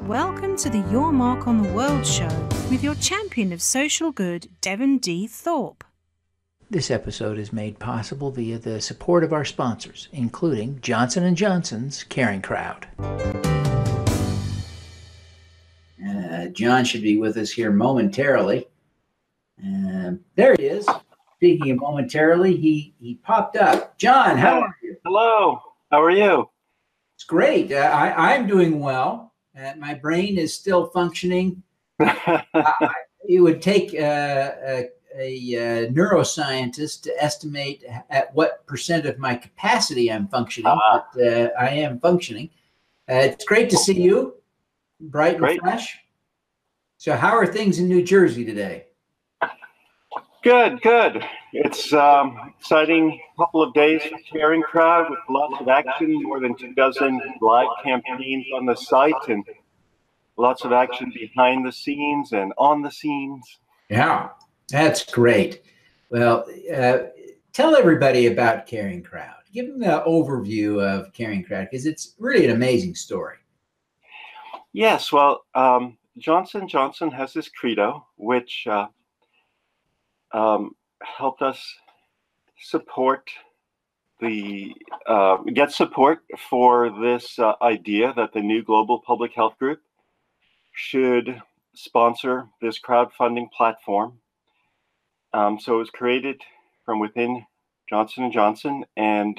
Welcome to the Your Mark on the World show with your champion of social good, Devin D. Thorpe. This episode is made possible via the support of our sponsors, including Johnson & Johnson's CaringCrowd. John should be with us here momentarily. There he is. Speaking of momentarily, he popped up. John, how are you? Hello. How are you? It's great. I'm doing well. My brain is still functioning. It would take a neuroscientist to estimate at what percent of my capacity I'm functioning, but I am functioning. It's great to see you, bright and fresh. So how are things in New Jersey today? Good, good. It's exciting couple of days for CaringCrowd with lots of action, more than 24 live campaigns on the site, and lots of action behind the scenes and on the scenes. Yeah, that's great. Well, tell everybody about CaringCrowd. Give them the overview of CaringCrowd, because it's really an amazing story. Yes, well, Johnson & Johnson has this credo, which helped us support get support for this idea that the new global public health group should sponsor this crowdfunding platform. So it was created from within Johnson & Johnson, and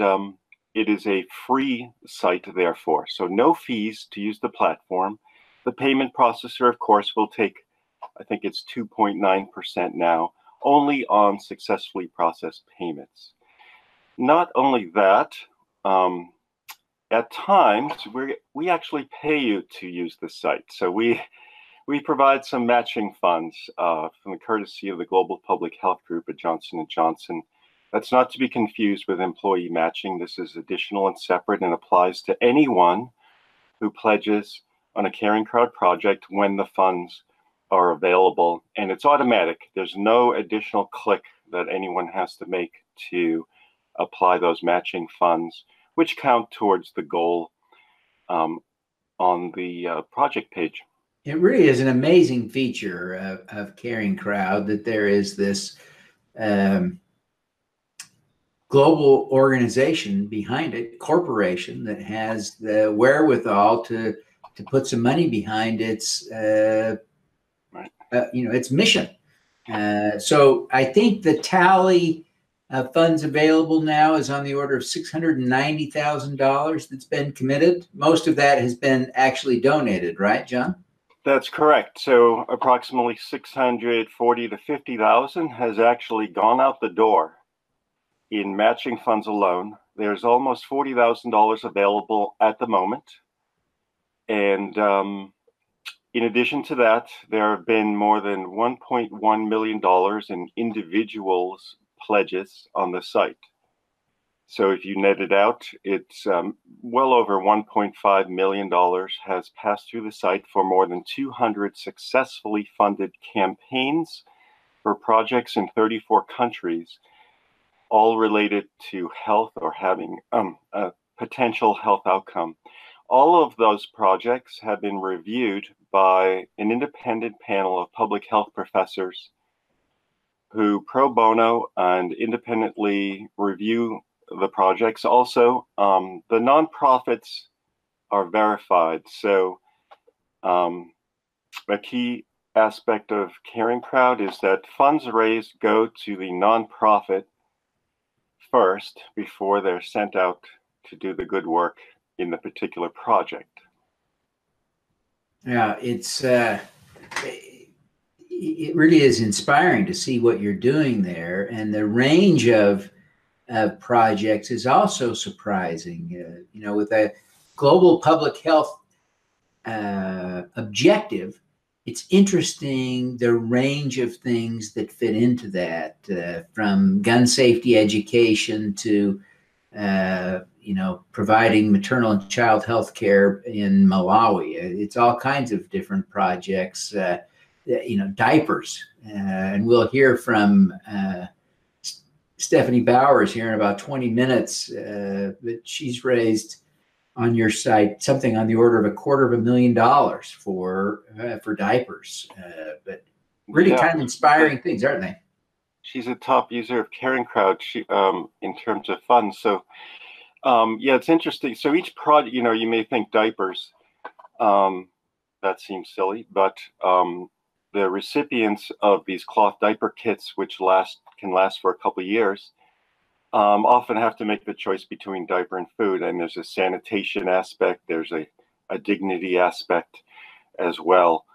it is a free site, therefore. So no fees to use the platform. The payment processor, of course, will take, I think it's 2.9% now, only on successfully processed payments. Not only that, at times we actually pay you to use the site. So we provide some matching funds from the courtesy of the Global Public Health Group at Johnson & Johnson. That's not to be confused with employee matching. This is additional and separate and applies to anyone who pledges on a CaringCrowd project when the funds are available, and it's automatic. There's no additional click that anyone has to make to apply those matching funds, which count towards the goal on the project page. It really is an amazing feature of CaringCrowd that there is this global organization behind it, corporation, that has the wherewithal to put some money behind its its mission. So I think the tally of funds available now is on the order of $690,000 that's been committed. Most of that has been actually donated, right, John? That's correct. So approximately 640 to 50,000 has actually gone out the door in matching funds alone. There's almost $40,000 available at the moment. And in addition to that, there have been more than $1.1 million in individuals' pledges on the site. So if you net it out, it's well over $1.5 million has passed through the site for more than 200 successfully funded campaigns for projects in 34 countries, all related to health or having a potential health outcome. All of those projects have been reviewed by an independent panel of public health professors who pro bono and independently review the projects. Also, the nonprofits are verified. So a key aspect of CaringCrowd is that funds raised go to the nonprofit first before they're sent out to do the good work in the particular project. Yeah, it really is inspiring to see what you're doing there, and the range of projects is also surprising. With a global public health objective, it's interesting the range of things that fit into that, from gun safety education to providing maternal and child health care in Malawi. It's all kinds of different projects, diapers. And we'll hear from Stephanie Bowers here in about 20 minutes, but she's raised on your site something on the order of $250,000 for diapers. But really kind of inspiring things, aren't they? She's a top user of CaringCrowd in terms of funds. So yeah, it's interesting. So each project, you may think diapers, that seems silly, but the recipients of these cloth diaper kits, which can last for a couple of years, often have to make the choice between diaper and food. And there's a sanitation aspect, there's a dignity aspect as well.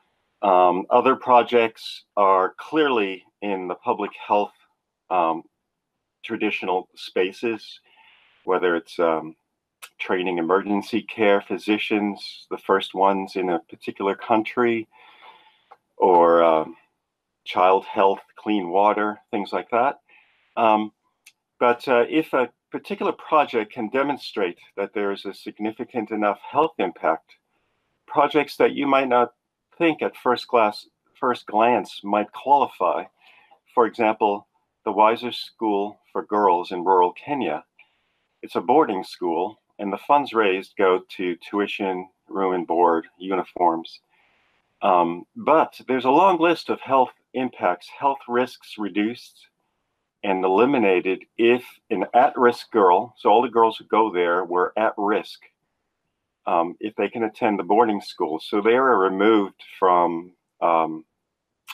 Other projects are clearly in the public health traditional spaces, whether it's training emergency care physicians, the first ones in a particular country, or child health, clean water, things like that. But if a particular project can demonstrate that there is a significant enough health impact, projects that you might not think at first glance might qualify. For example, the Wiser School for Girls in rural Kenya. It's a boarding school, and the funds raised go to tuition, room and board, uniforms. But there's a long list of health impacts, health risks reduced and eliminated if an at-risk girl, so all the girls who go there were at risk, if they can attend the boarding school. So they are removed from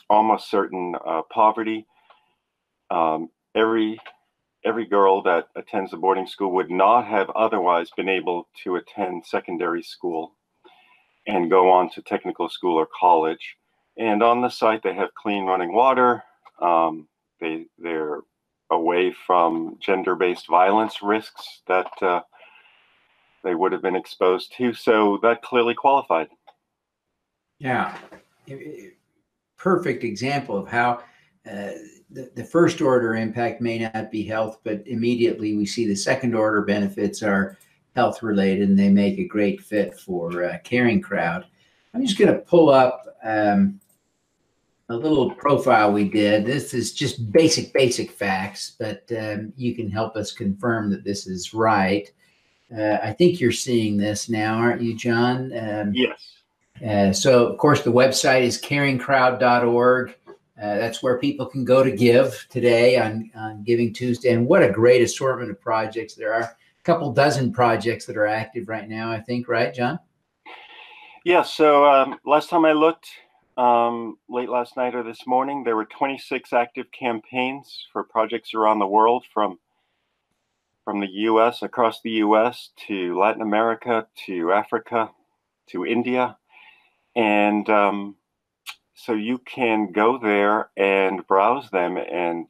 almost certain poverty. Every girl that attends the boarding school would not have otherwise been able to attend secondary school and go on to technical school or college. And on the site, they have clean running water. They're away from gender-based violence risks that they would have been exposed to. So that clearly qualified. Yeah, perfect example of how the first order impact may not be health, but immediately we see the second order benefits are health related, and they make a great fit for CaringCrowd. I'm just going to pull up a little profile we did. This is just basic facts, but you can help us confirm that this is right. I think you're seeing this now, aren't you, John? Yes. So, of course, the website is CaringCrowd.org. That's where people can go to give today on Giving Tuesday. And what a great assortment of projects there are. A couple dozen projects that are active right now, I think, right, John? Yeah, so last time I looked, late last night or this morning, there were 26 active campaigns for projects around the world, from the US, across the US, to Latin America, to Africa, to India. And so you can go there and browse them and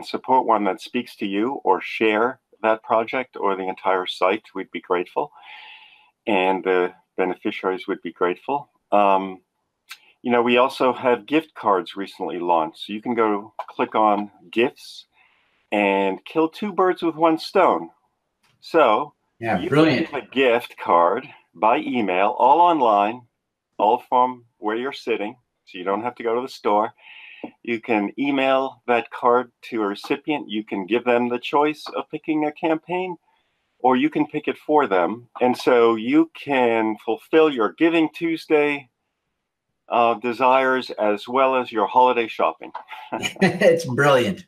support one that speaks to you, or share that project or the entire site. We'd be grateful. And the beneficiaries would be grateful. We also have gift cards recently launched. So you can go click on gifts and kill two birds with one stone. So you brilliant. can get a gift card by email, all online, all from where you're sitting. So you don't have to go to the store. You can email that card to a recipient. You can give them the choice of picking a campaign, or you can pick it for them. And so you can fulfill your Giving Tuesday desires as well as your holiday shopping. It's brilliant.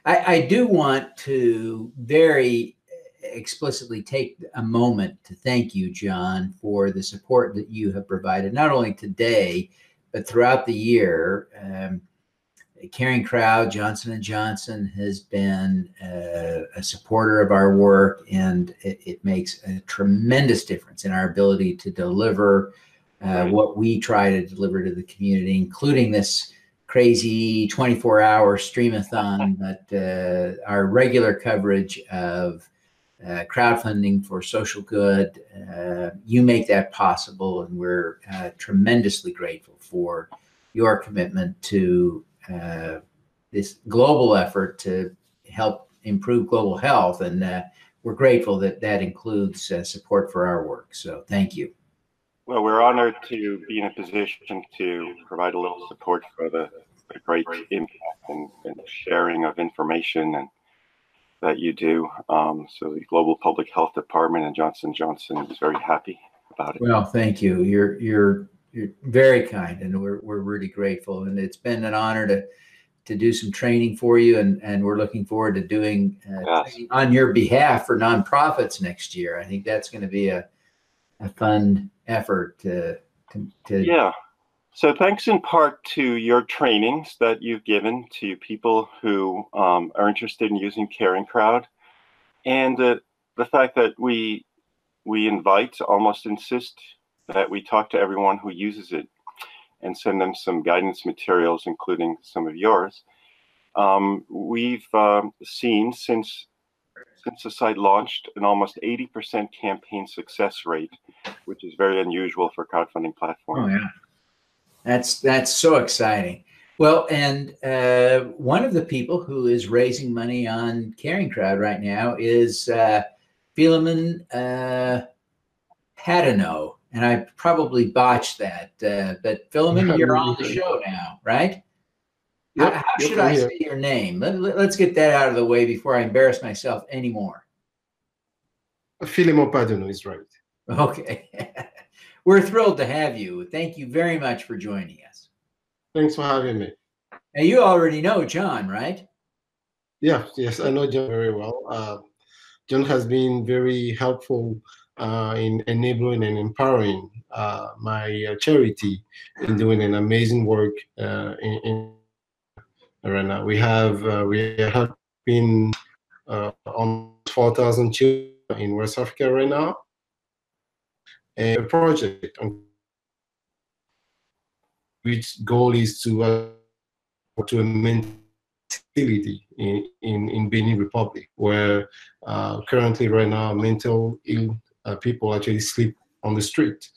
I do want to very explicitly take a moment to thank you, John, for the support that you have provided, not only today, but throughout the year. CaringCrowd, Johnson & Johnson, has been a supporter of our work, and it makes a tremendous difference in our ability to deliver what we try to deliver to the community, including this crazy 24-hour streamathon, but our regular coverage of crowdfunding for social good. You make that possible, and we're tremendously grateful for your commitment to this global effort to help improve global health. And we're grateful that that includes support for our work. So thank you. Well, we're honored to be in a position to provide a little support for the great impact and sharing of information that you do. So the Global Public Health Department and Johnson & Johnson is very happy about it. Well, thank you. You're very kind, and we're really grateful. And it's been an honor to do some training for you, and we're looking forward to doing training on your behalf for nonprofits next year. I think that's going to be a fun effort to Yeah. So thanks in part to your trainings that you've given to people who are interested in using CaringCrowd, and the fact that we invite, almost insist that we talk to everyone who uses it and send them some guidance materials, including some of yours. We've seen since the site launched an almost 80% campaign success rate, which is very unusual for crowdfunding platforms. Oh yeah. That's so exciting. Well, and one of the people who is raising money on CaringCrowd right now is Philemon Padenou, and I probably botched that. But Philemon, you're on the show now, right? Yep, how should I say your name? Let's get that out of the way before I embarrass myself anymore. Philemon Padenou is right. Okay. We're thrilled to have you. Thank you very much for joining us. Thanks for having me. Now, you already know John, right? Yeah, yes, I know John very well. John has been very helpful in enabling and empowering my charity in doing an amazing work in right now. We have helping on 4,000 children in West Africa right now. A project which goal is to a mental facility in Benin Republic, where currently right now mental ill people actually sleep on the street.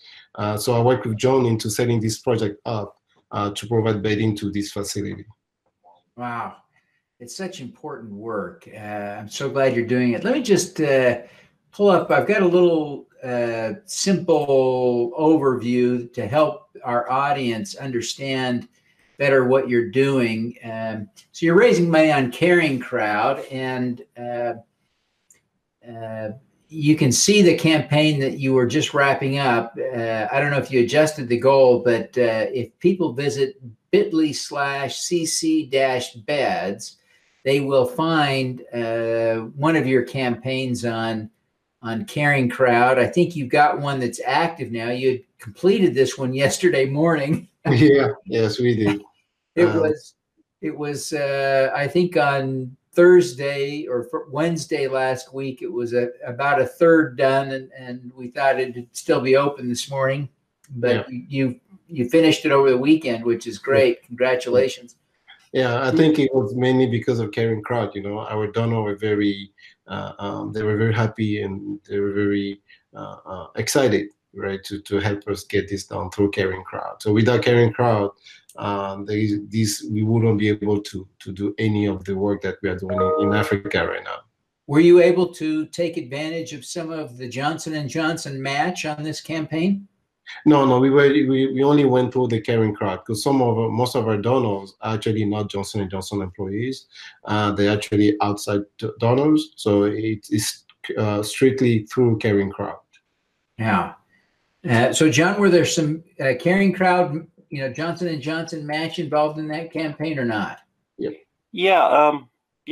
So I work with John into setting this project up to provide bedding to this facility. Wow, it's such important work. I'm so glad you're doing it. Let me just pull up. I've got a little simple overview to help our audience understand better what you're doing. So you're raising money on CaringCrowd, and you can see the campaign that you were just wrapping up. I don't know if you adjusted the goal, but if people visit bit.ly/cc-beds, they will find one of your campaigns on CaringCrowd. I think you've got one that's active now. You had completed this one yesterday morning. Yeah, yes, we did. It was I think on Thursday or Wednesday last week, it was about a third done, and we thought it'd still be open this morning, but yeah. You finished it over the weekend, which is great. Congratulations. Yeah, I think it was mainly because of CaringCrowd. You know, our donors were very, they were very happy, and they were very excited, right, to help us get this done through CaringCrowd. So without CaringCrowd, we wouldn't be able to do any of the work that we are doing in Africa right now. Were you able to take advantage of some of the Johnson & Johnson match on this campaign? No, we only went through the CaringCrowd because most of our donors are actually not Johnson & Johnson employees. They're actually outside donors, so it's strictly through CaringCrowd. Yeah. So, John, were there some CaringCrowd, Johnson & Johnson match involved in that campaign or not? Yep. Yeah.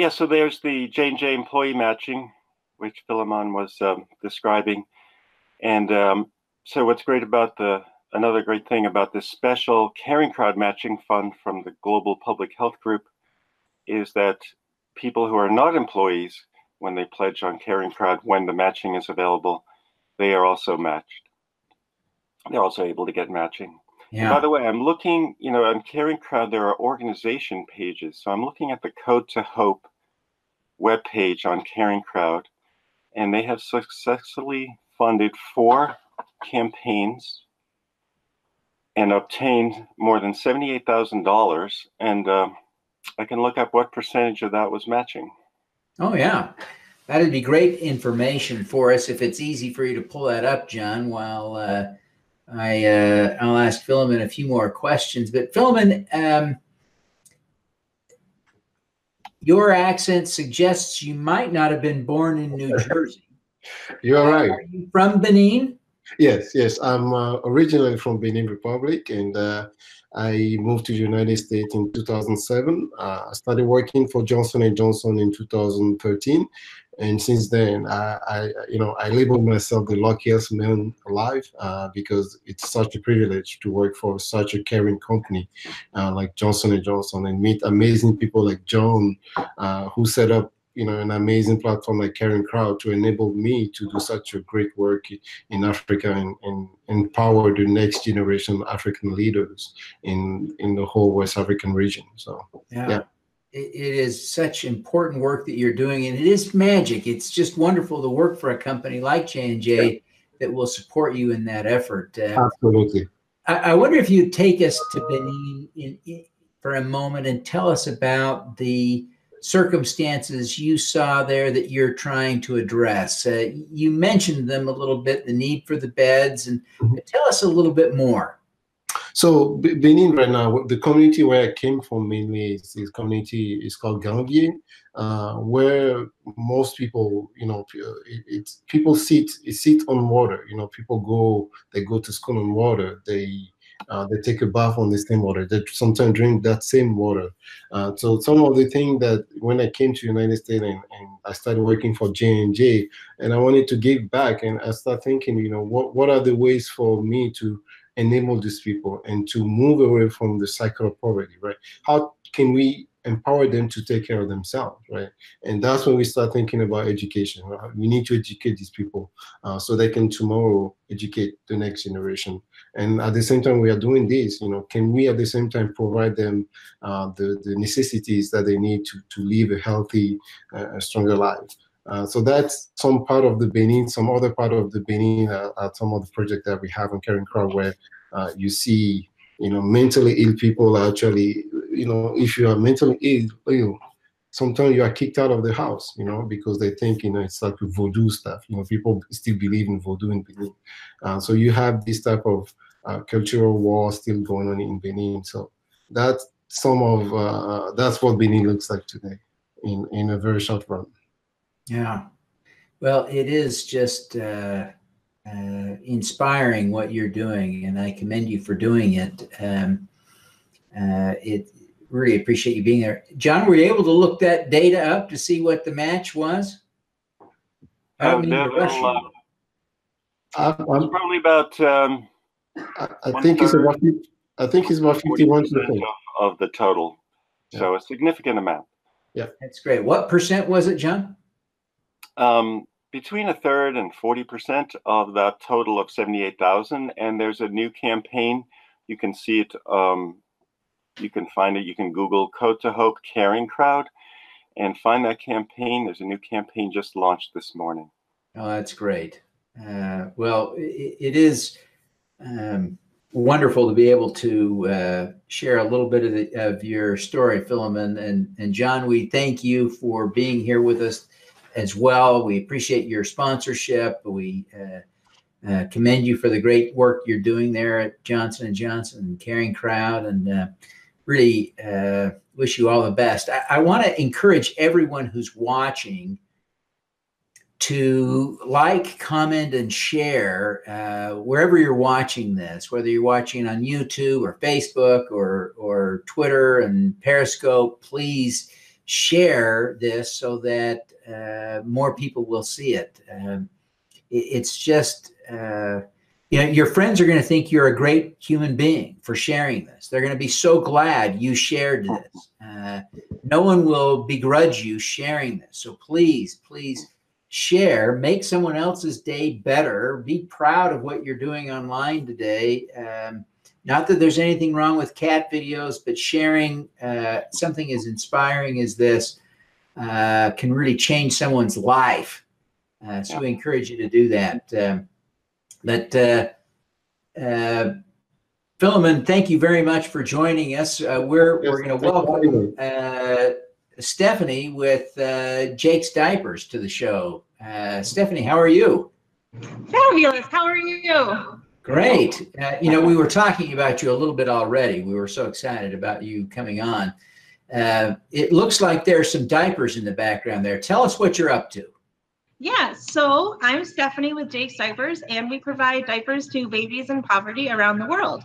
So there's the J&J employee matching, which Philemon was describing, and so what's great about another great thing about this special CaringCrowd matching fund from the Global Public Health Group is that people who are not employees, when they pledge on CaringCrowd, when the matching is available, they are also matched. They're also able to get matching. Yeah. And by the way, I'm looking, on CaringCrowd, there are organization pages. So I'm looking at the Code to Hope webpage on CaringCrowd, and they have successfully funded 4 campaigns and obtained more than $78,000. And I can look up what percentage of that was matching. Oh, yeah. That'd be great information for us if it's easy for you to pull that up, John, while I'll ask Philemon a few more questions. But Philemon, your accent suggests you might not have been born in New Jersey. You're right. Are you from Benin? Yes, yes. I'm originally from Benin Republic, and I moved to the United States in 2007. I started working for Johnson & Johnson in 2013, and since then, I label myself the luckiest man alive because it's such a privilege to work for such a caring company like Johnson & Johnson and meet amazing people like John, who set up an amazing platform like CaringCrowd to enable me to do such a great work in Africa and empower the next generation of African leaders in the whole West African region. So yeah. It is such important work that you're doing, and it is magic. It's just wonderful to work for a company like J&J that will support you in that effort. Absolutely. I wonder if you'd take us to Benin for a moment and tell us about the circumstances you saw there that you're trying to address. You mentioned them a little bit, the need for the beds, and tell us a little bit more. So Benin right now, the community where I came from mainly is this community is called Gambier, where most people, people sit on water. People go to school on water. They take a bath on the same water. They sometimes drink that same water. So some of the things that when I came to the United States and I started working for J&J, and I wanted to give back, and I started thinking, what are the ways for me to enable these people and to move away from the cycle of poverty, right? How can we empower them to take care of themselves, right? And that's when we start thinking about education. Right? We need to educate these people so they can tomorrow educate the next generation. And at the same time we are doing this, can we at the same time provide them the necessities that they need to live a healthy, stronger life? So that's some part of the Benin. Some other part of the Benin are some of the projects that we have on CaringCrowd, where you see, mentally ill people are actually, if you are mentally ill, sometimes you are kicked out of the house, because they think, it's like voodoo stuff. People still believe in voodoo in Benin. So you have this type of cultural war still going on in Benin. So that's that's what Benin looks like today in a very short run. Yeah, well, it is just inspiring what you're doing, and I commend you for doing it. It really appreciate you being there. John, were you able to look that data up to see what the match was? I don't mean to rush you. It's probably about. I think it's about 51% of the total, so a significant amount. Yeah, that's great. What percent was it, John? Between 1/3 and 40% of that total of 78,000. And there's a new campaign. You can see it. You can find it. You can Google Code to Hope CaringCrowd and find that campaign. There's a new campaign just launched this morning. Oh, that's great. Well, it is wonderful to be able to share a little bit of your story, Philemon. And John, we thank you for being here with us as well. We appreciate your sponsorship. We commend you for the great work you're doing there at Johnson & Johnson and CaringCrowd, and really wish you all the best. I want to encourage everyone who's watching to like, comment, and share wherever you're watching this, whether you're watching on YouTube or Facebook or Twitter and Periscope. Please share this so that more people will see it. It's just, your friends are going to think you're a great human being for sharing this. They're going to be so glad you shared this. No one will begrudge you sharing this. So please share, make someone else's day better. Be proud of what you're doing online today. Not that there's anything wrong with cat videos, but sharing something as inspiring as this can really change someone's life. So we encourage you to do that. Philemon, thank you very much for joining us. We're going to welcome Stephanie with Jakes Diapers to the show. Stephanie, how are you? Fabulous. How are you? Great. We were talking about you a little bit already. We were so excited about you coming on. It looks like there are some diapers in the background there. Tell us what you're up to. Yeah, so I'm Stephanie with Jakes Diapers, and we provide diapers to babies in poverty around the world.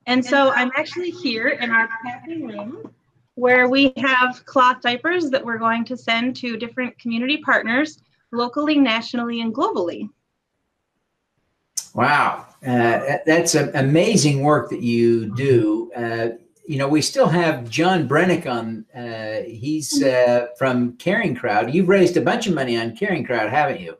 And so I'm actually here in our packing room where we have cloth diapers that we're going to send to different community partners locally, nationally, and globally. Wow, that's amazing work that you do. You know, we still have John Brennick on. He's from CaringCrowd. You've raised a bunch of money on CaringCrowd, haven't you?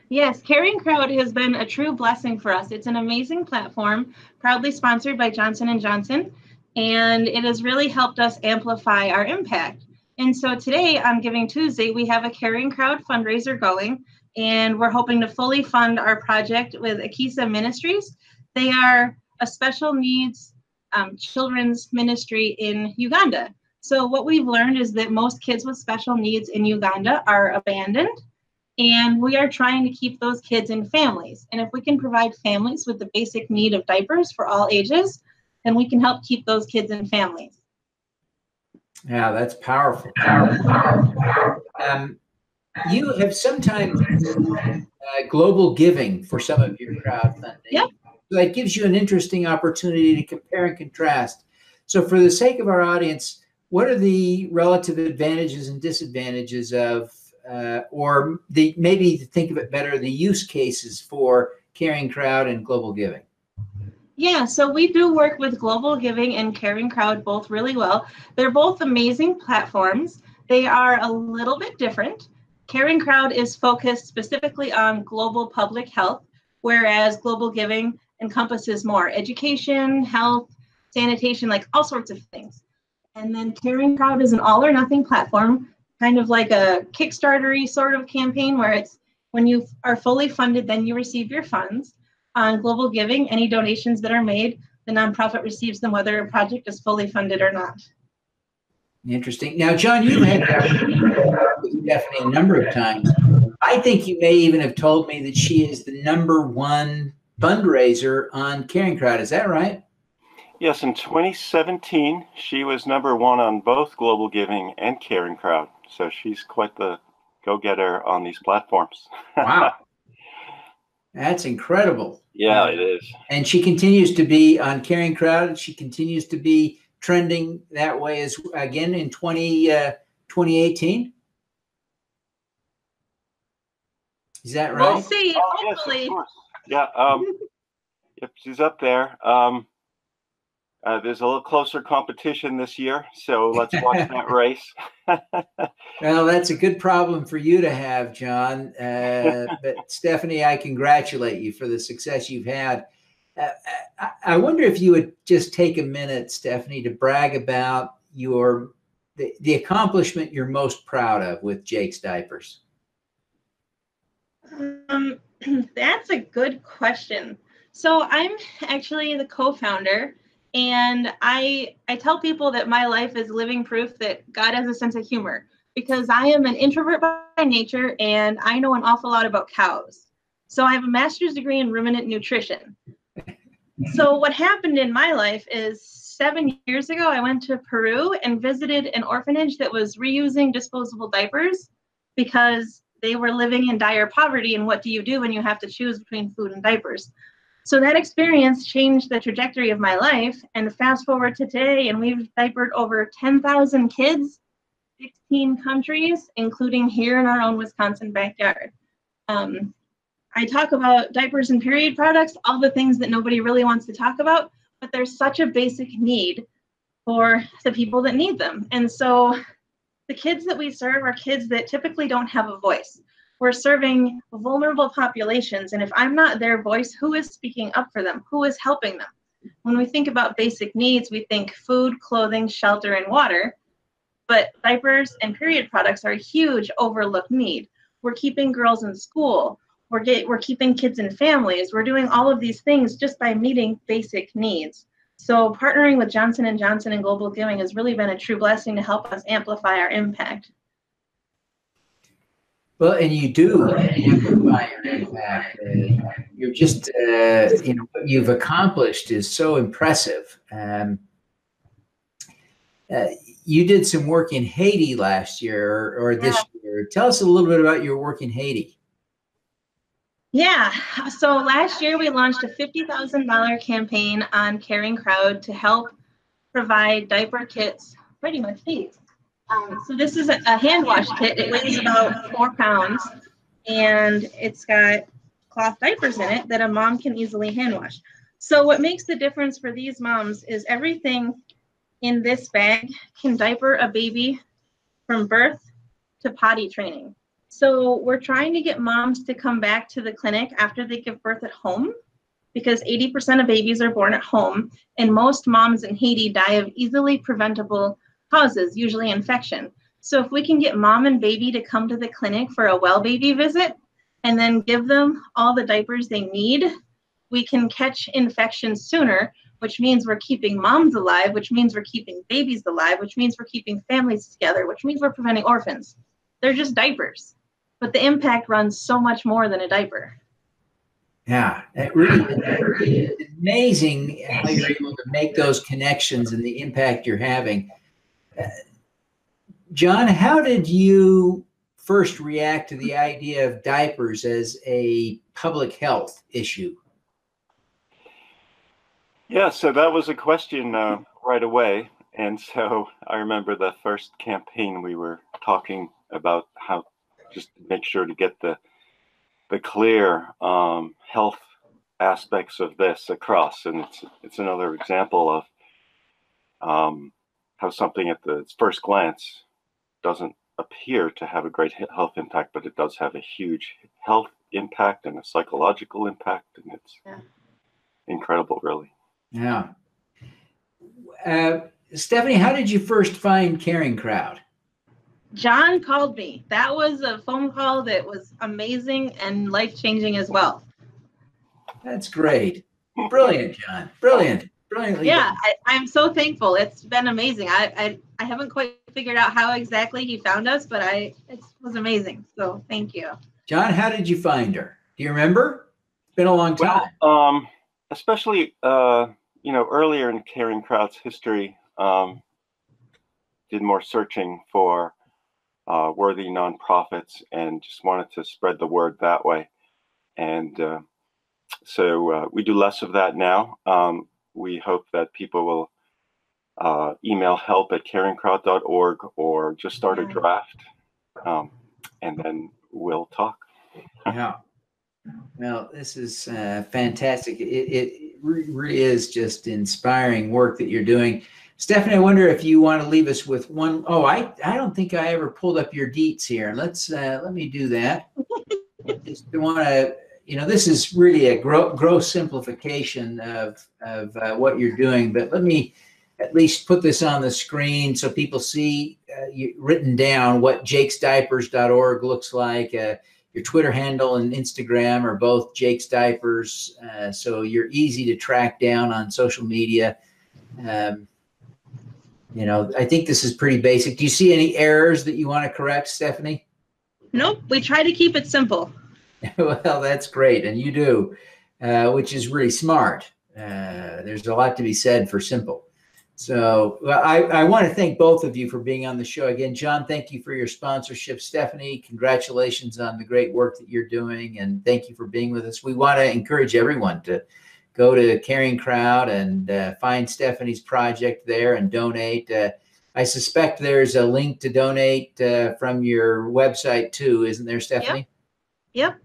Yes, CaringCrowd has been a true blessing for us. It's an amazing platform, proudly sponsored by Johnson & Johnson, and it has really helped us amplify our impact. And so today on Giving Tuesday, we have a CaringCrowd fundraiser going, and we're hoping to fully fund our project with Akisa Ministries. They are a special needs children's ministry in Uganda. So what we've learned is that most kids with special needs in Uganda are abandoned, and we are trying to keep those kids in families. And if we can provide families with the basic need of diapers for all ages, then we can help keep those kids in families. Yeah, that's powerful. You have sometimes global giving for some of your crowdfunding. Yep. That gives you an interesting opportunity to compare and contrast. So for the sake of our audience, what are the relative advantages and disadvantages of, or maybe to think of it better, the use cases for CaringCrowd and global giving? Yeah, so we do work with Global Giving and CaringCrowd both really well. They're both amazing platforms. They are a little bit different. CaringCrowd is focused specifically on global public health, whereas Global Giving encompasses more education, health, sanitation, like all sorts of things. And then CaringCrowd is an all or nothing platform, kind of like a Kickstarter-y sort of campaign where it's when you are fully funded, then you receive your funds. On Global Giving, any donations that are made, the nonprofit receives them whether a project is fully funded or not. Interesting. Now, John, you've had Stephanie a number of times. I think you may even have told me that she is the #1 fundraiser on CaringCrowd. Is that right? Yes, in 2017, she was #1 on both Global Giving and CaringCrowd. So she's quite the go-getter on these platforms. Wow. That's incredible. Yeah, it is. And she continues to be on CaringCrowd. She continues to be trending that way as again in 2018. Is that right? We'll see. Oh, hopefully. yes, of course. Yeah. Yep, she's up there. There's a little closer competition this year, so let's watch that race. Well, that's a good problem for you to have, John. But Stephanie, I congratulate you for the success you've had. I wonder if you would just take a minute, Stephanie, to brag about the accomplishment you're most proud of with Jakes Diapers. That's a good question. So I'm actually the co-founder, and I tell people that my life is living proof that God has a sense of humor, because I am an introvert by nature and I know an awful lot about cows. So I have a master's degree in ruminant nutrition. So what happened in my life is 7 years ago, I went to Peru and visited an orphanage that was reusing disposable diapers because they were living in dire poverty. And what do you do when you have to choose between food and diapers? So that experience changed the trajectory of my life. And fast forward to today, and we've diapered over 10,000 kids, 16 countries, including here in our own Wisconsin backyard. I talk about diapers and period products, all the things that nobody really wants to talk about, but there's such a basic need for the people that need them. And so the kids that we serve are kids that typically don't have a voice. We're serving vulnerable populations, and if I'm not their voice, who is speaking up for them? Who is helping them? When we think about basic needs, we think food, clothing, shelter, and water, but diapers and period products are a huge overlooked need. We're keeping girls in school. We're keeping kids in families. We're doing all of these things just by meeting basic needs. So partnering with Johnson & Johnson and Global Giving has really been a true blessing to help us amplify our impact. Well, and you do amplify your impact. You're just, what you've accomplished is so impressive. you did some work in Haiti last year or this year. Tell us a little bit about your work in Haiti. Yeah, so last year we launched a $50,000 campaign on CaringCrowd to help provide diaper kits, pretty much these. So this is a hand wash kit. It weighs about 4 pounds, and it's got cloth diapers in it that a mom can easily hand wash. So what makes the difference for these moms is everything in this bag can diaper a baby from birth to potty training. So we're trying to get moms to come back to the clinic after they give birth at home, because 80% of babies are born at home, and most moms in Haiti die of easily preventable causes, usually infection. So if we can get mom and baby to come to the clinic for a well baby visit and then give them all the diapers they need, we can catch infections sooner, which means we're keeping moms alive, which means we're keeping babies alive, which means we're keeping families together, which means we're preventing orphans. They're just diapers, but the impact runs so much more than a diaper. Yeah, it really is amazing how you're able to make those connections and the impact you're having. John, how did you first react to the idea of diapers as a public health issue? Yeah, so that was a question right away. And so I remember the first campaign we were talking about how just to make sure to get the clear health aspects of this across. And it's another example of how something at the first glance doesn't appear to have a great health impact, but it does have a huge health impact and a psychological impact. And it's incredible, really. Yeah. Stephanie, how did you first find CaringCrowd? John called me. That was a phone call that was amazing and life-changing as well. That's great. Brilliant, John. Brilliant. Brilliantly Yeah, done. I'm so thankful. It's been amazing. I haven't quite figured out how exactly he found us, but it was amazing. So thank you. John, how did you find her? Do you remember? It's been a long time. Well, especially earlier in CaringCrowd's history, did more searching for worthy nonprofits and just wanted to spread the word that way. And so we do less of that now. We hope that people will email help@caringcrowd.org or just start a draft, and then we'll talk. Yeah. Well, this is fantastic. It really is just inspiring work that you're doing. Stephanie, I wonder if you want to leave us with one. Oh, I don't think I ever pulled up your deets here. Let me do that. Just want to, this is really a gross simplification of what you're doing, but let me at least put this on the screen so people see written down what jakesdiapers.org looks like. Your Twitter handle and Instagram are both Jakes Diapers, so you're easy to track down on social media. I think this is pretty basic. Do you see any errors that you want to correct, Stephanie? Nope, we try to keep it simple. Well, that's great, and you do, which is really smart. There's a lot to be said for simple. So I want to thank both of you for being on the show again. John, thank you for your sponsorship. Stephanie, congratulations on the great work that you're doing, and thank you for being with us. We want to encourage everyone to go to CaringCrowd and find Stephanie's project there and donate. I suspect there's a link to donate from your website too, isn't there, Stephanie? Yep.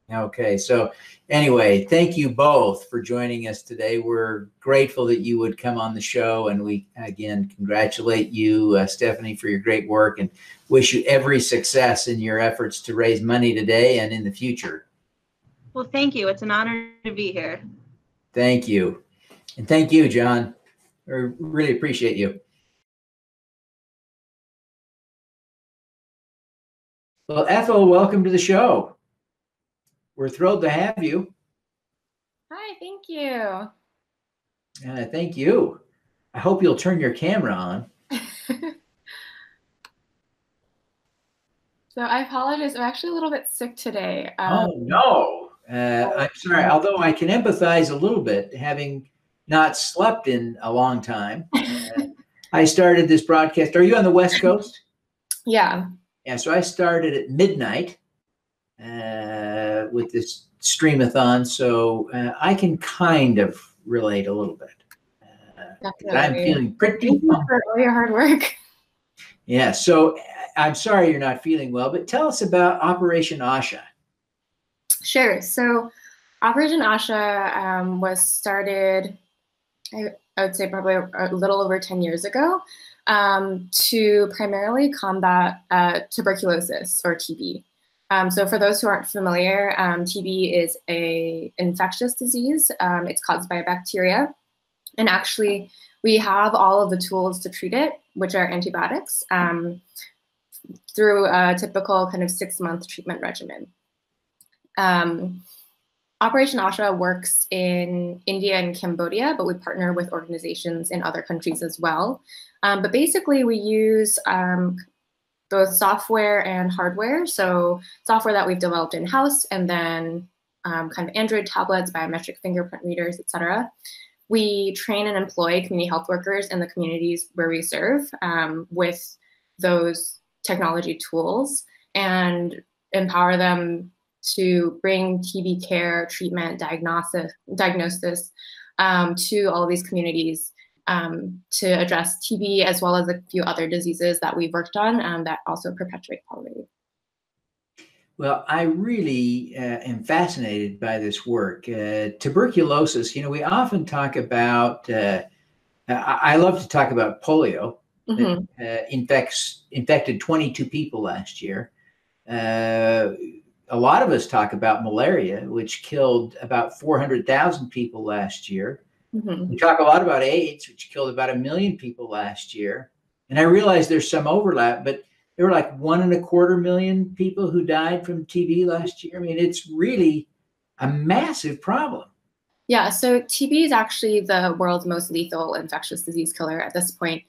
Okay, so anyway, thank you both for joining us today. We're grateful that you would come on the show, and we again congratulate you, Stephanie, for your great work and wish you every success in your efforts to raise money today and in the future. Well, thank you. It's an honor to be here. Thank you. And thank you, John. I really appreciate you. Well, Ethel, welcome to the show. We're thrilled to have you. Hi, thank you. Thank you. I hope you'll turn your camera on. So I apologize. I'm actually a little bit sick today. Oh, no. I'm sorry. Although I can empathize a little bit, having not slept in a long time. I started this broadcast. Are you on the West Coast? Yeah. Yeah, so I started at midnight with this streamathon, so I can kind of relate a little bit. I'm feeling pretty. Thank you for all your hard work. Yeah, so I'm sorry you're not feeling well, but tell us about Operation Asha. Sure. So Operation Asha was started, I would say probably a little over 10 years ago, to primarily combat tuberculosis or TB. So for those who aren't familiar, TB is an infectious disease. It's caused by a bacteria. And actually, we have all of the tools to treat it, which are antibiotics, through a typical kind of 6-month treatment regimen. Operation Asha works in India and Cambodia, but we partner with organizations in other countries as well. But basically, we use both software and hardware. So software that we've developed in-house, and then kind of Android tablets, biometric fingerprint readers, et cetera. We train and employ community health workers in the communities where we serve with those technology tools and empower them to bring TB care, treatment, diagnosis to all of these communities to address TB, as well as a few other diseases that we've worked on that also perpetuate poverty. Well, I really am fascinated by this work. Tuberculosis, we often talk about, I love to talk about polio. Mm-hmm. That infected 22 people last year. A lot of us talk about malaria, which killed about 400,000 people last year. Mm-hmm. We talk a lot about AIDS, which killed about 1 million people last year. And I realize there's some overlap, but there were like 1.25 million people who died from TB last year. I mean, it's really a massive problem. Yeah, so TB is actually the world's most lethal infectious disease killer at this point.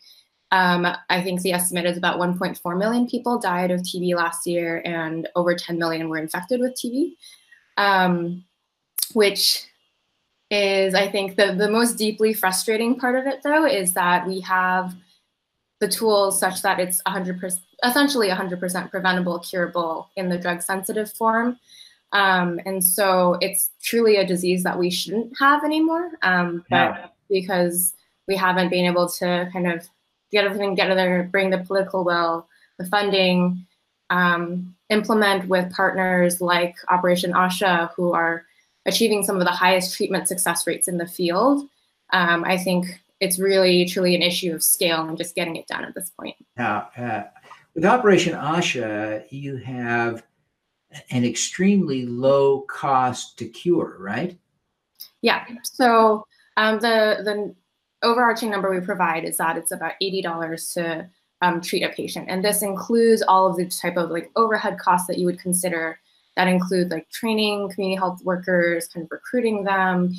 I think the estimate is about 1.4 million people died of TB last year, and over 10 million were infected with TB, which is, I think, the most deeply frustrating part of it, though, is that we have the tools such that it's essentially 100% preventable, curable in the drug-sensitive form. And so it's truly a disease that we shouldn't have anymore, but because we haven't been able to kind of get everything together, bring the political will, the funding, implement with partners like Operation Asha, who are achieving some of the highest treatment success rates in the field, I think it's really, truly an issue of scale and just getting it done at this point. Now, with Operation Asha, you have an extremely low cost to cure, right? Yeah. So the overarching number we provide is that it's about $80 to treat a patient, and this includes all of the type of like overhead costs that you would consider. That include like training community health workers, kind of recruiting them,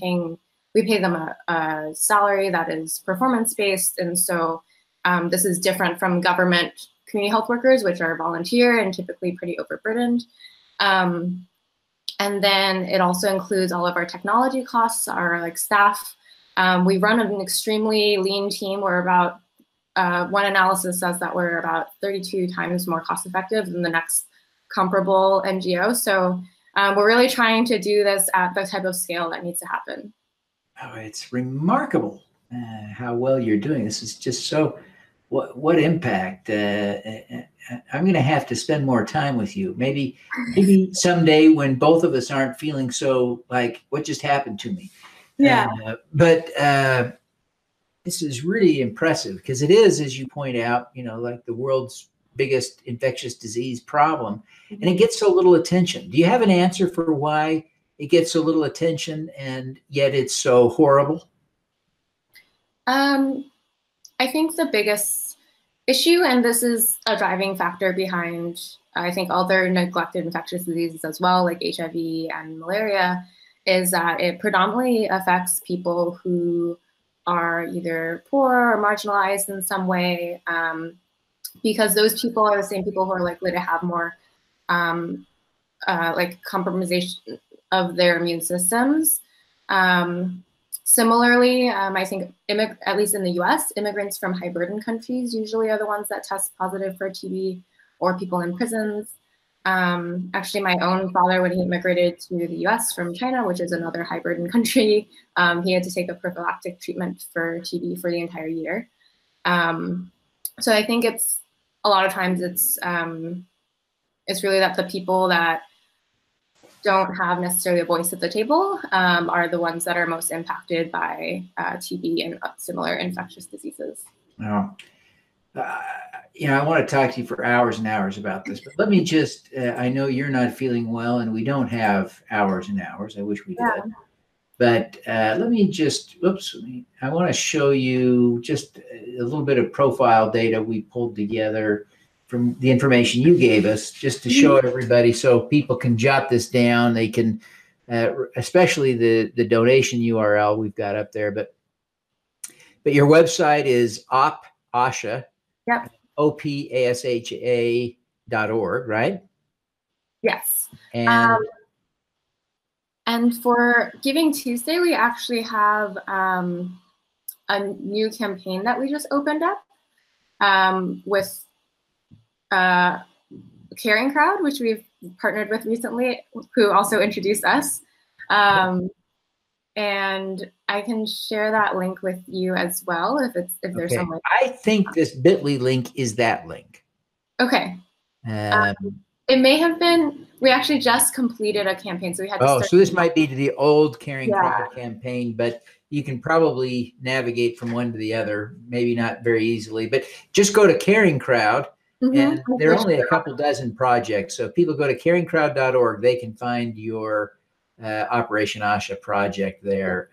we pay them a salary that is performance-based. And so this is different from government community health workers, which are volunteer and typically pretty overburdened. And then it also includes all of our technology costs, our like staff. We run an extremely lean team. We're about, one analysis says that we're about 32 times more cost effective than the next comparable NGO. So we're really trying to do this at the type of scale that needs to happen. Oh, it's remarkable how well you're doing. This is just so, what impact. I'm going to have to spend more time with you. Maybe someday when both of us aren't feeling so like, what just happened to me? Yeah. But this is really impressive because it is, as you point out, like the world's biggest infectious disease problem, and it gets so little attention. Do you have an answer for why it gets so little attention and yet it's so horrible? I think the biggest issue, and this is a driving factor behind, I think, other neglected infectious diseases as well, like HIV and malaria, is that it predominantly affects people who are either poor or marginalized in some way, because those people are the same people who are likely to have more like compromisation of their immune systems. Similarly, I think at least in the US, immigrants from high-burden countries usually are the ones that test positive for TB, or people in prisons. Actually, my own father, when he immigrated to the US from China, which is another high-burden country, he had to take a prophylactic treatment for TB for the entire year. So I think it's a lot of times it's really that the people that don't have necessarily a voice at the table are the ones that are most impacted by TB and similar infectious diseases. Well, I want to talk to you for hours and hours about this, but let me just, I know you're not feeling well and we don't have hours and hours. I wish we did. But let me just, I want to show you just a little bit of profile data we pulled together from the information you gave us, just to show everybody so people can jot this down. They can, especially the donation URL we've got up there. But your website is OPASHA, yep. OPASHA.org, right? Yes. And for Giving Tuesday, we actually have a new campaign that we just opened up with CaringCrowd, which we've partnered with recently, who also introduced us. And I can share that link with you as well if there's some way. I think this bit.ly link is that link. Okay. It may have been. We actually just completed a campaign, so we had to start. So this might be to the old CaringCrowd campaign, but you can probably navigate from one to the other, maybe not very easily. But just go to CaringCrowd, and there are only a couple dozen projects. So if people go to CaringCrowd.org, they can find your Operation ASHA project there.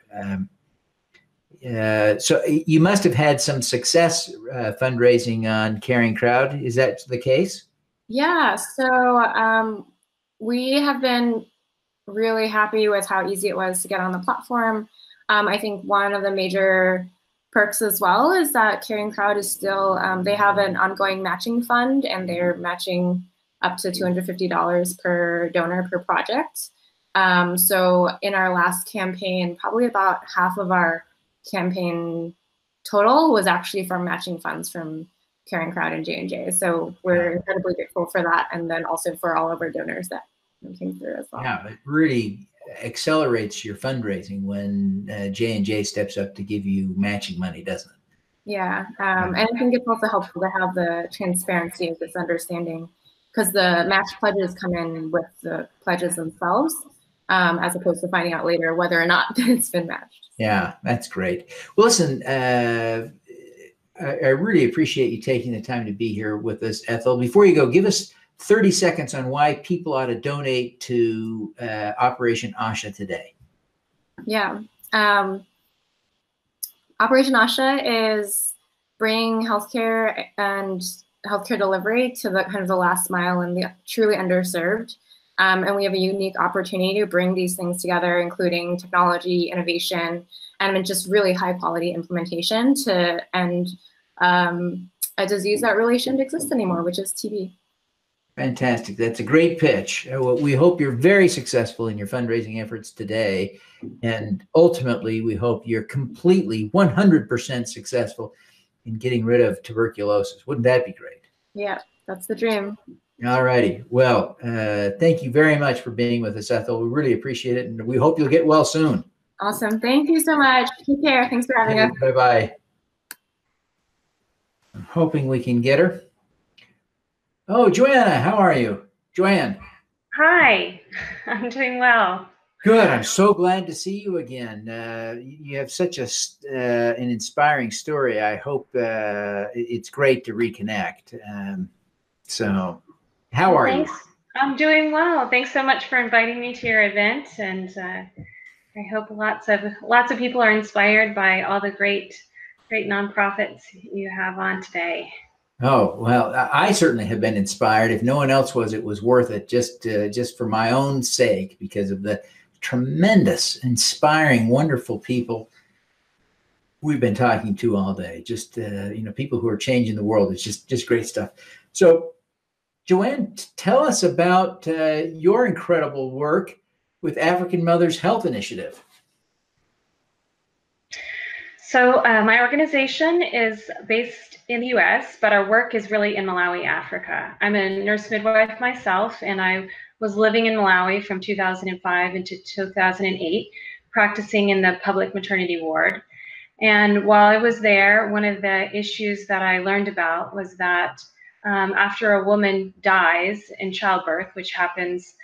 So you must have had some success fundraising on CaringCrowd. Is that the case? Yeah, so we have been really happy with how easy it was to get on the platform. I think one of the major perks as well is that CaringCrowd is still, they have an ongoing matching fund, and they're matching up to $250 per donor per project. So in our last campaign, probably about half of our campaign total was actually from matching funds from CaringCrowd and J&J. So we're incredibly grateful for that, and then also for all of our donors that came through as well. Yeah, it really accelerates your fundraising when J&J steps up to give you matching money, doesn't it? Yeah, and I think it's also helpful to have the transparency of this understanding, because the match pledges come in with the pledges themselves, as opposed to finding out later whether or not it's been matched. Yeah, that's great. Well, listen, I really appreciate you taking the time to be here with us, Ethel. Before you go, give us 30 seconds on why people ought to donate to Operation ASHA today. Yeah. Operation ASHA is bringing healthcare and healthcare delivery to the kind of the last mile and the truly underserved. And we have a unique opportunity to bring these things together, including technology, innovation, and just really high quality implementation to end a disease that really shouldn't exist anymore, which is TB. Fantastic. That's a great pitch. We hope you're very successful in your fundraising efforts today. And ultimately, we hope you're completely 100% successful in getting rid of tuberculosis. Wouldn't that be great? Yeah, that's the dream. All righty. Well, thank you very much for being with us, Ethel. We really appreciate it. And we hope you'll get well soon. Awesome. Thank you so much. Take care. Thanks for having us. Bye-bye. I'm hoping we can get her. Oh, Joanna, how are you? Joanne. Hi, I'm doing well. Good. I'm so glad to see you again. You have such an inspiring story. I hope it's great to reconnect. So how are you? I'm doing well. Thanks so much for inviting me to your event, and I hope lots of people are inspired by all the great nonprofits you have on today. Oh, well, I certainly have been inspired. If no one else was, it was worth it just for my own sake, because of the tremendous, inspiring, wonderful people we've been talking to all day. Just, people who are changing the world. It's just great stuff. So, Joanne, tell us about your incredible work with African Mothers Health Initiative. So my organization is based in the US, but our work is really in Malawi, Africa. I'm a nurse midwife myself, and I was living in Malawi from 2005 into 2008, practicing in the public maternity ward. And while I was there, one of the issues that I learned about was that after a woman dies in childbirth, which happens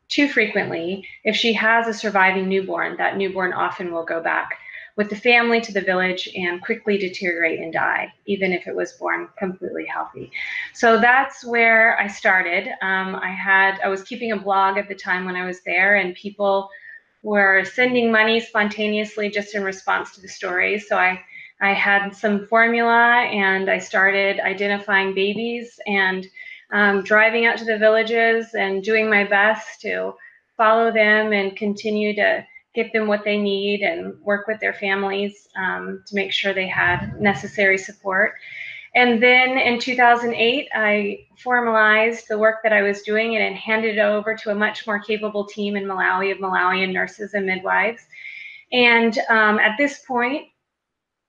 too frequently, if she has a surviving newborn, that newborn often will go back with the family to the village and quickly deteriorate and die, even if it was born completely healthy. So that's where I started. I was keeping a blog at the time when I was there, and people were sending money spontaneously just in response to the stories. So I had some formula, and I started identifying babies and driving out to the villages and doing my best to follow them and continue to get them what they need and work with their families to make sure they had necessary support. And then in 2008, I formalized the work that I was doing and handed it over to a much more capable team in Malawi of Malawian nurses and midwives. And at this point,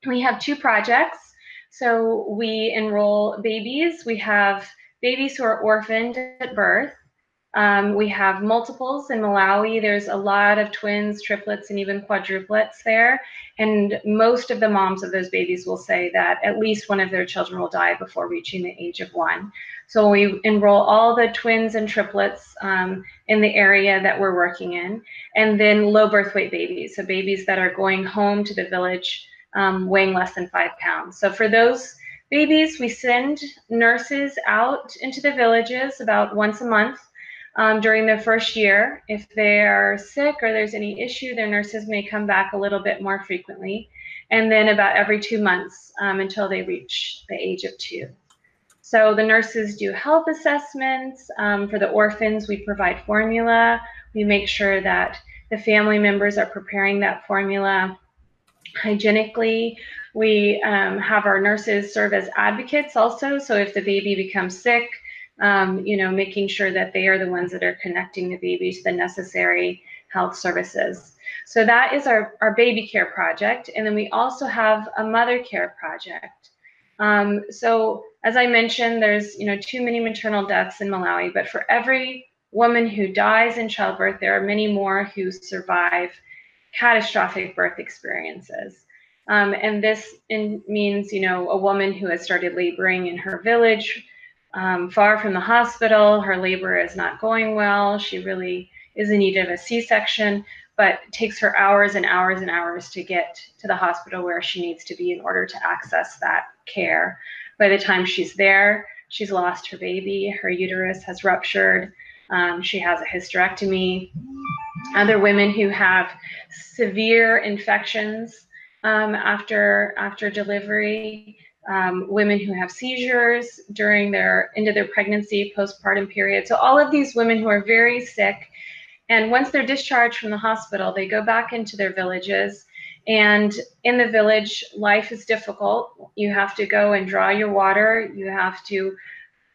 we have 2 projects. So we enroll babies. We have babies who are orphaned at birth. We have multiples in Malawi. There's a lot of twins, triplets, and even quadruplets there. And most of the moms of those babies will say that at least one of their children will die before reaching the age of 1. So we enroll all the twins and triplets in the area that we're working in. And then low birth weight babies, so babies that are going home to the village weighing less than 5 pounds. So for those babies, we send nurses out into the villages about once a month. During their first year. If they are sick or there's any issue, their nurses may come back a little bit more frequently, and then about every 2 months until they reach the age of 2. So the nurses do health assessments. For the orphans, we provide formula. We make sure that the family members are preparing that formula hygienically. We have our nurses serve as advocates also. So if the baby becomes sick, making sure that they are the ones that are connecting the baby to the necessary health services. So that is our baby care project. And then we also have a mother care project. So as I mentioned, there's too many maternal deaths in Malawi, but for every woman who dies in childbirth, there are many more who survive catastrophic birth experiences. And this means, a woman who has started laboring in her village, far from the hospital, her labor is not going well, she really is in need of a C-section, but it takes her hours and hours and hours to get to the hospital where she needs to be in order to access that care. By the time she's there, she's lost her baby, her uterus has ruptured, she has a hysterectomy. Other women who have severe infections after delivery, women who have seizures during into their pregnancy, postpartum period. So all of these women who are very sick, and once they're discharged from the hospital, they go back into their villages. And in the village, life is difficult. You have to go and draw your water. You have to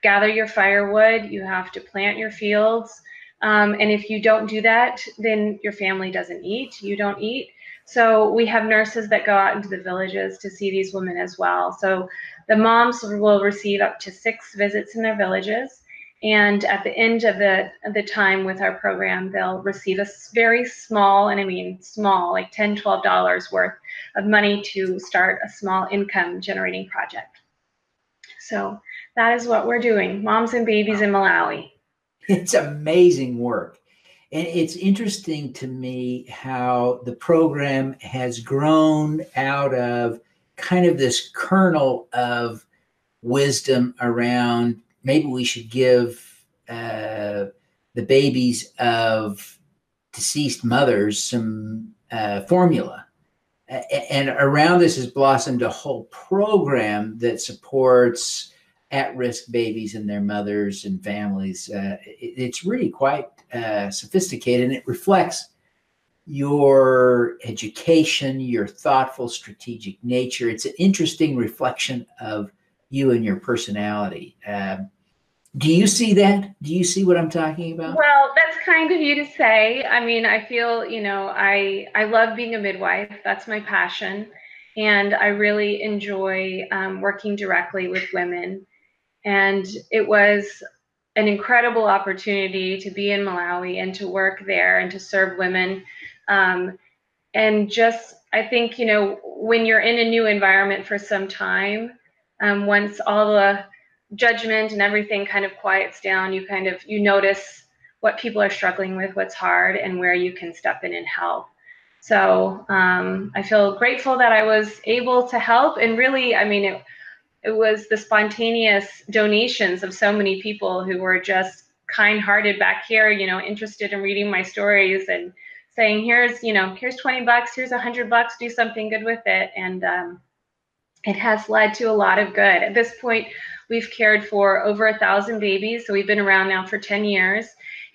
gather your firewood. You have to plant your fields. And if you don't do that, then your family doesn't eat. You don't eat. So we have nurses that go out into the villages to see these women as well. So the moms will receive up to 6 visits in their villages. And at the end of the time with our program, they'll receive a very small, and I mean small, like $10, $12 worth of money to start a small income generating project. So that is what we're doing, moms and babies in Malawi. It's amazing work. And it's interesting to me how the program has grown out of kind of this kernel of wisdom around maybe we should give the babies of deceased mothers some formula. And around this has blossomed a whole program that supports at-risk babies and their mothers and families. It's really quite sophisticated, and it reflects your education, your thoughtful, strategic nature. It's an interesting reflection of you and your personality. Do you see that? Do you see what I'm talking about? Well, that's kind of you to say. I mean, I feel, I love being a midwife. That's my passion. and I really enjoy working directly with women. And it was an incredible opportunity to be in Malawi and to work there and to serve women. And just, I think, you know, when you're in a new environment for some time, once all the judgment and everything kind of quiets down, you notice what people are struggling with, what's hard, and where you can step in and help. So I feel grateful that I was able to help. And really, I mean, it was the spontaneous donations of so many people who were just kind-hearted back here, you know, interested in reading my stories and saying, here's $20, here's $100, do something good with it. And it has led to a lot of good. At this point, we've cared for over 1,000 babies. So we've been around now for 10 years.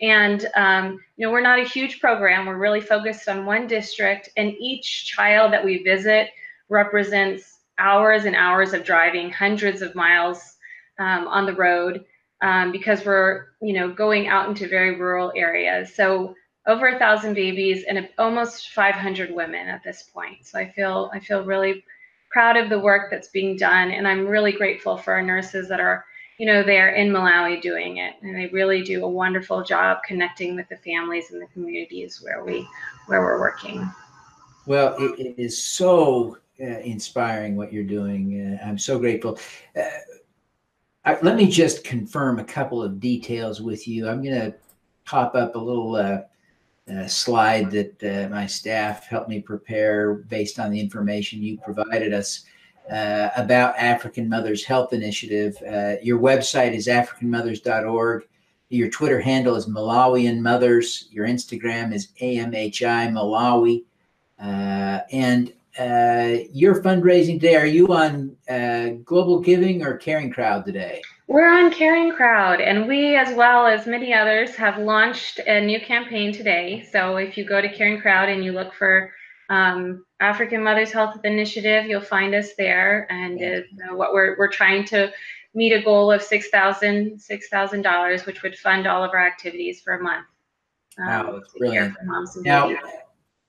And, you know, we're not a huge program. We're really focused on one district, and each child that we visit represents hours and hours of driving, hundreds of miles on the road, because we're, you know, going out into very rural areas. So over 1,000 babies and almost 500 women at this point. So I feel really proud of the work that's being done, and I'm really grateful for our nurses that are, you know, there in Malawi doing it, and they really do a wonderful job connecting with the families and the communities where we're working. Well, it is so inspiring what you're doing. I'm so grateful. Let me just confirm a couple of details with you. I'm going to pop up a little slide that my staff helped me prepare based on the information you provided us about African Mothers Health Initiative. Your website is africanmothers.org. Your Twitter handle is Malawian Mothers. Your Instagram is AMHI Malawi. And your fundraising today, are you on Global Giving or CaringCrowd today? We're on CaringCrowd, and we, as well as many others, have launched a new campaign today. So if you go to CaringCrowd and you look for African Mothers Health Initiative, you'll find us there. And what we're trying to meet a goal of $6,000, which would fund all of our activities for a month. Wow, that's brilliant. Now,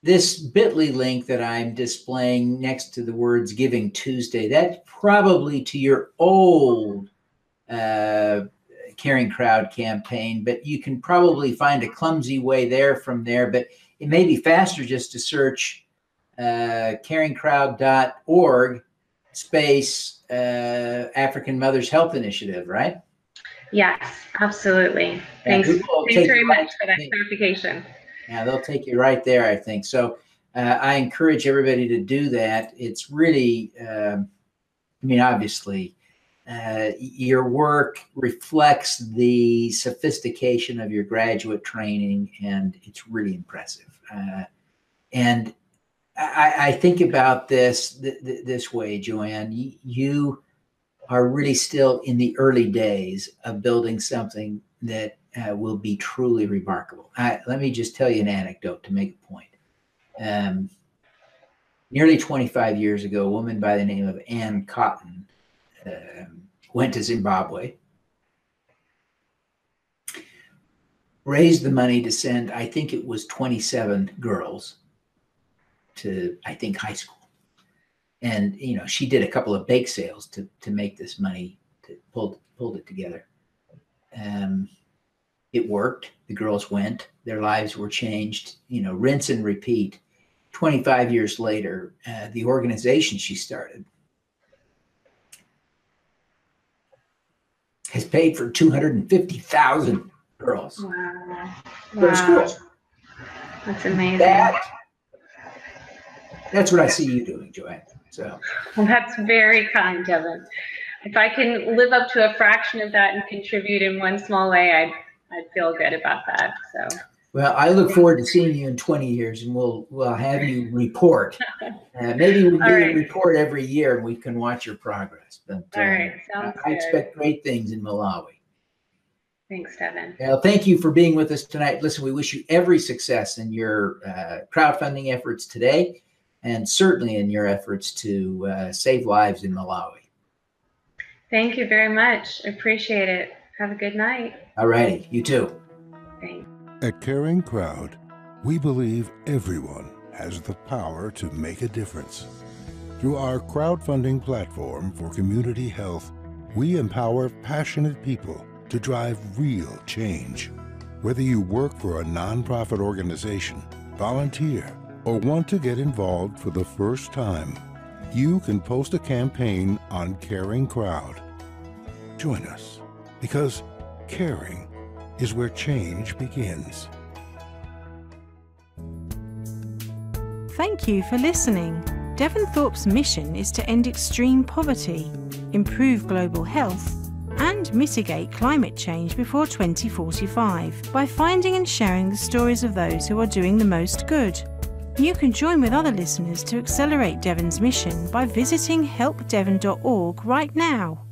this bit.ly link that I'm displaying next to the words Giving Tuesday, that's probably to your old CaringCrowd campaign, but you can probably find a clumsy way from there, but it may be faster just to search CaringCrowd.org space African Mothers Health Initiative, right? Yes, absolutely. Thanks very much for that clarification. Yeah, they'll take you right there, I think. So I encourage everybody to do that. It's really, I mean, obviously, your work reflects the sophistication of your graduate training, and it's really impressive. And I think about this way, Joanne. You are really still in the early days of building something that will be truly remarkable. Let me just tell you an anecdote to make a point. Nearly 25 years ago, a woman by the name of Ann Cotton went to Zimbabwe, raised the money to send, I think it was 27 girls to, I think, high school. And, you know, she did a couple of bake sales to make this money, pulled it together. It worked. The girls went. Their lives were changed. You know, rinse and repeat. 25 years later, the organization she started has paid for 250,000 girls. Wow. Go to school. That's amazing. That's what I see you doing, Joanne. So. Well, that's very kind, Devin. If I can live up to a fraction of that and contribute in one small way, I'd feel good about that. So. Well, I look forward to seeing you in 20 years, and we'll have you report. Maybe we'll do a report every year, and we can watch your progress. But all right, sounds I expect great things in Malawi. Thanks, Devin. Well, thank you for being with us tonight. Listen, we wish you every success in your crowdfunding efforts today, and certainly in your efforts to save lives in Malawi. Thank you very much. Appreciate it. Have a good night. All righty. You too. Thanks. At CaringCrowd, we believe everyone has the power to make a difference. Through our crowdfunding platform for community health, we empower passionate people to drive real change. Whether you work for a nonprofit organization, volunteer, or want to get involved for the first time, you can post a campaign on CaringCrowd. Join us, because caring is where change begins. Thank you for listening. Devin Thorpe's mission is to end extreme poverty, improve global health, and mitigate climate change before 2045 by finding and sharing the stories of those who are doing the most good. You can join with other listeners to accelerate Devin's mission by visiting helpdevin.org right now.